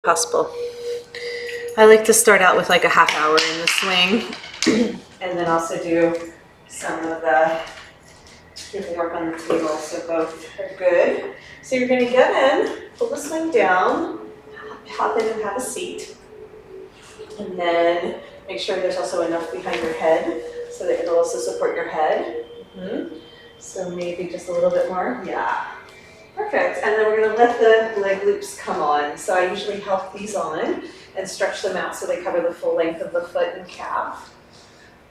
possible. I like to start out with like a half hour in the swing and then also do some of the work on the table, so both are good. So you're going to get in, pull the swing down, hop in and have a seat, and then make sure there's also enough behind your head so that it'll also support your head. So maybe just a little bit more. Yeah. Perfect. And then we're going to let the leg loops come on. So I usually help these on and stretch them out so they cover the full length of the foot and calf.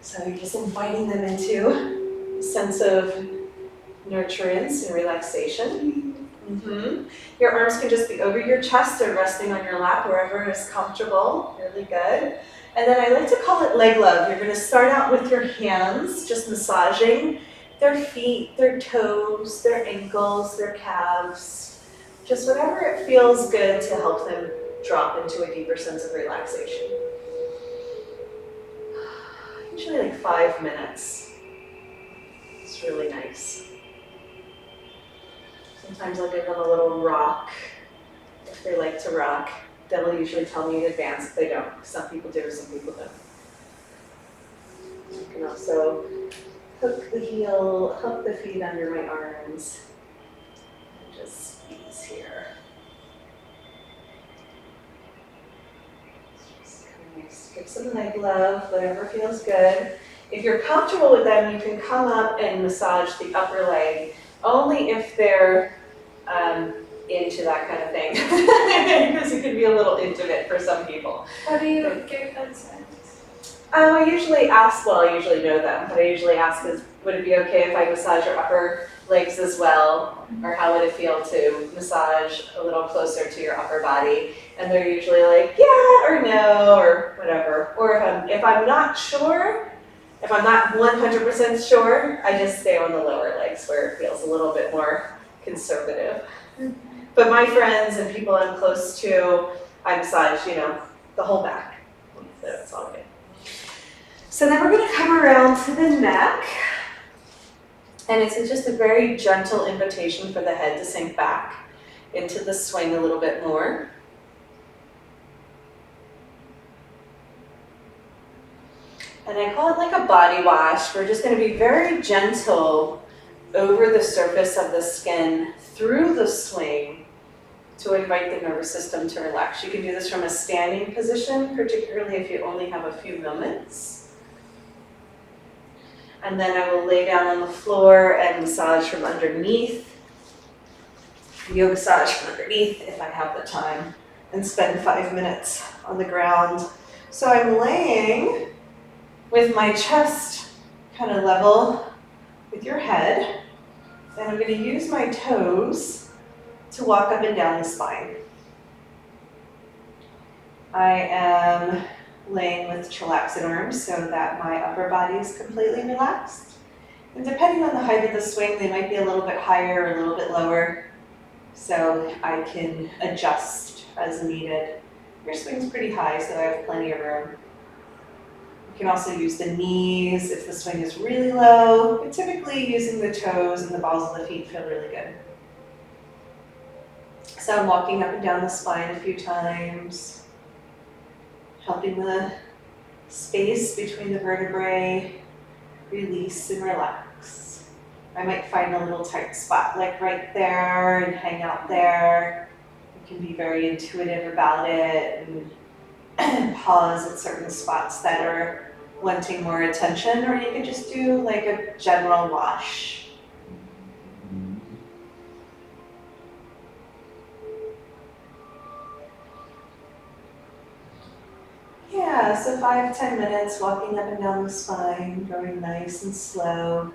So you're just inviting them into a sense of nurturance and relaxation. Your arms can just be over your chest or resting on your lap, wherever is comfortable. Really good. And then I like to call it leg love. You're going to start out with your hands, just massaging their feet, their toes, their ankles, their calves, just whatever it feels good to help them drop into a deeper sense of relaxation. Usually like 5 minutes. It's really nice. Sometimes I'll give them a little rock if they like to rock. They'll usually tell me in advance if they don't. Some people do, some people don't. You can also hook the heel, hook the feet under my arms, and just squeeze here. Just nice. Give some leg love, whatever feels good. If you're comfortable with them, you can come up and massage the upper leg, only if they're into that kind of thing, because it can be a little intimate for some people. How do you give consent? I usually ask, well, I usually know them, but I usually ask is, would it be okay if I massage your upper legs as well? Or how would it feel to massage a little closer to your upper body? And they're usually like, yeah, or no, or whatever. Or if I'm not sure, if I'm not 100% sure, I just stay on the lower legs where it feels a little bit more conservative. But my friends and people I'm close to, I massage, the whole back. So it's all good. So then we're going to come around to the neck. And it's just a very gentle invitation for the head to sink back into the swing a little bit more. And I call it like a body wash. We're just going to be very gentle over the surface of the skin through the swing to invite the nervous system to relax. You can do this from a standing position, particularly if you only have a few moments. And then I will lay down on the floor and massage from underneath, Yogassage from underneath if I have the time, and spend 5 minutes on the ground. So I'm laying with my chest kind of level with your head, and I'm going to use my toes to walk up and down the spine. I am laying with chillaxed arms so that my upper body is completely relaxed. And depending on the height of the swing, they might be a little bit higher or a little bit lower, so I can adjust as needed. Your swing's pretty high, so I have plenty of room. You can also use the knees if the swing is really low, but typically using the toes and the balls of the feet feel really good. So I'm walking up and down the spine a few times, helping the space between the vertebrae release and relax. I might find a little tight spot like right there and hang out there. You can be very intuitive about it and pause at certain spots that are wanting more attention, or you can just do like a general wash. Yeah, so 5-10 minutes walking up and down the spine, going nice and slow.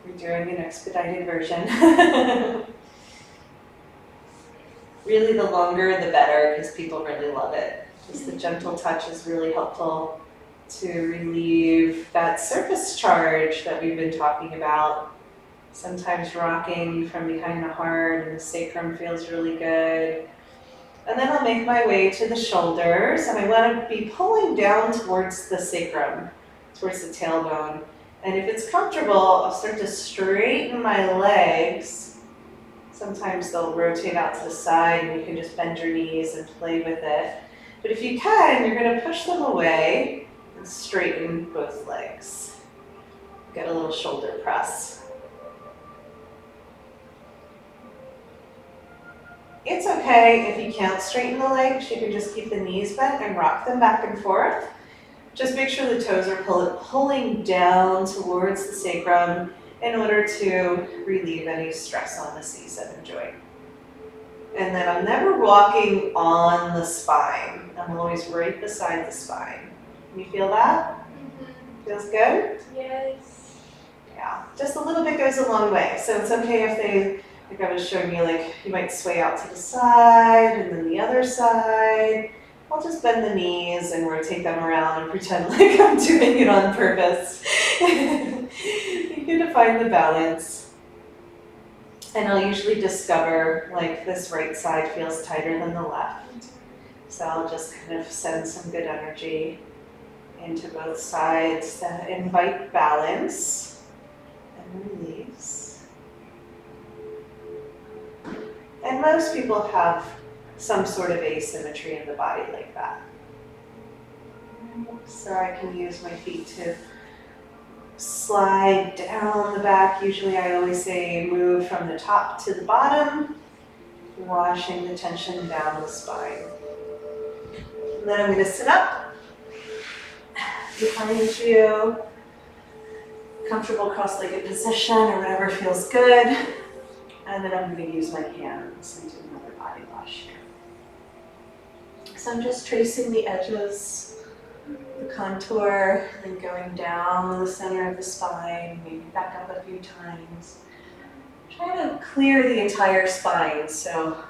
We're doing an expedited version. Really, the longer the better, because people really love it. Just the gentle touch is really helpful to relieve that surface charge that we've been talking about. Sometimes rocking from behind the heart and the sacrum feels really good. And then I'll make my way to the shoulders, and I want to be pulling down towards the sacrum, towards the tailbone. And if it's comfortable, I'll start to straighten my legs Sometimes they'll rotate out to the side and you can just bend your knees and play with it. But if you can, you're going to push them away and straighten both legs. Get a little shoulder press. It's okay if you can't straighten the legs, you can just keep the knees bent and rock them back and forth. Just make sure the toes are pulling down towards the sacrum in order to relieve any stress on the C7 joint. And then I'm never walking on the spine. I'm always right beside the spine. Can you feel that? Feels good? Yes. Yeah, just a little bit goes a long way. So it's okay if they, like I was showing you, like you might sway out to the side and then the other side. I'll just bend the knees and rotate them around and pretend like I'm doing it on purpose. You get to find the balance. And I'll usually discover like this right side feels tighter than the left. So I'll just kind of send some good energy into both sides to invite balance and release. And most people have some sort of asymmetry in the body like that. So I can use my feet to slide down the back. Usually I always say move from the top to the bottom, washing the tension down the spine. And then I'm going to sit up behind you, comfortable cross-legged position or whatever feels good. And then I'm going to use my hands and do another body wash here. So I'm just tracing the edges, the contour, then going down the center of the spine, maybe back up a few times. Try to clear the entire spine, so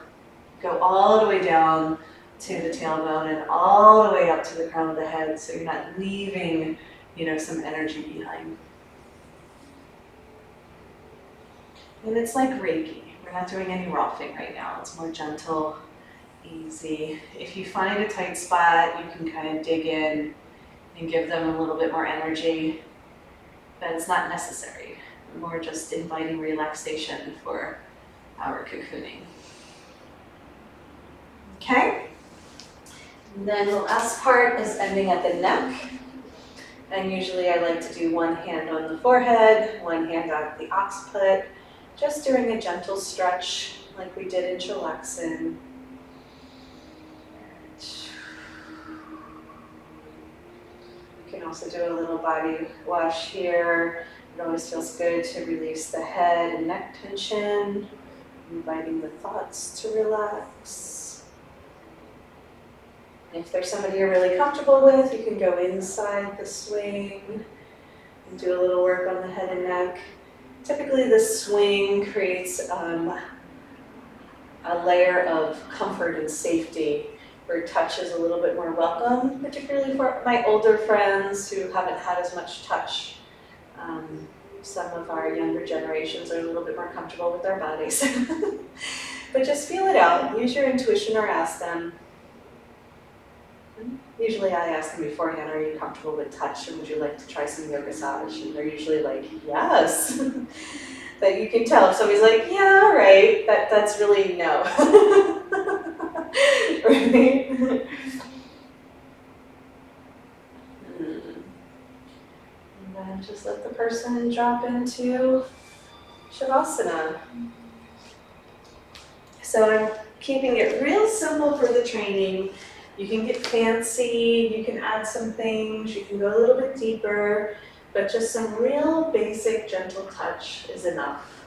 go all the way down to the tailbone and all the way up to the crown of the head, so you're not leaving, some energy behind. And it's like Reiki. We're not doing any roughing right now. It's more gentle, easy. If you find a tight spot, you can kind of dig in and give them a little bit more energy, but it's not necessary. We're more just inviting relaxation for our cocooning. Okay? And then the last part is ending at the neck. And usually I like to do one hand on the forehead, one hand on the occiput, just doing a gentle stretch like we did in chilaxin. You can also do a little body wash here. It always feels good to release the head and neck tension, inviting the thoughts to relax. If there's somebody you're really comfortable with, you can go inside the swing and do a little work on the head and neck. Typically the swing creates a layer of comfort and safety where touch is a little bit more welcome, particularly for my older friends who haven't had as much touch. Some of our younger generations are a little bit more comfortable with their bodies. But just feel it out, use your intuition or ask them. Usually I ask them beforehand, are you comfortable with touch and would you like to try some Yogassage? And they're usually like, yes. But you can tell if somebody's like, yeah, all right, that's really no. Right? And then just let the person drop into Shavasana. So I'm keeping it real simple for the training. You can get fancy, you can add some things, you can go a little bit deeper, but just some real basic gentle touch is enough.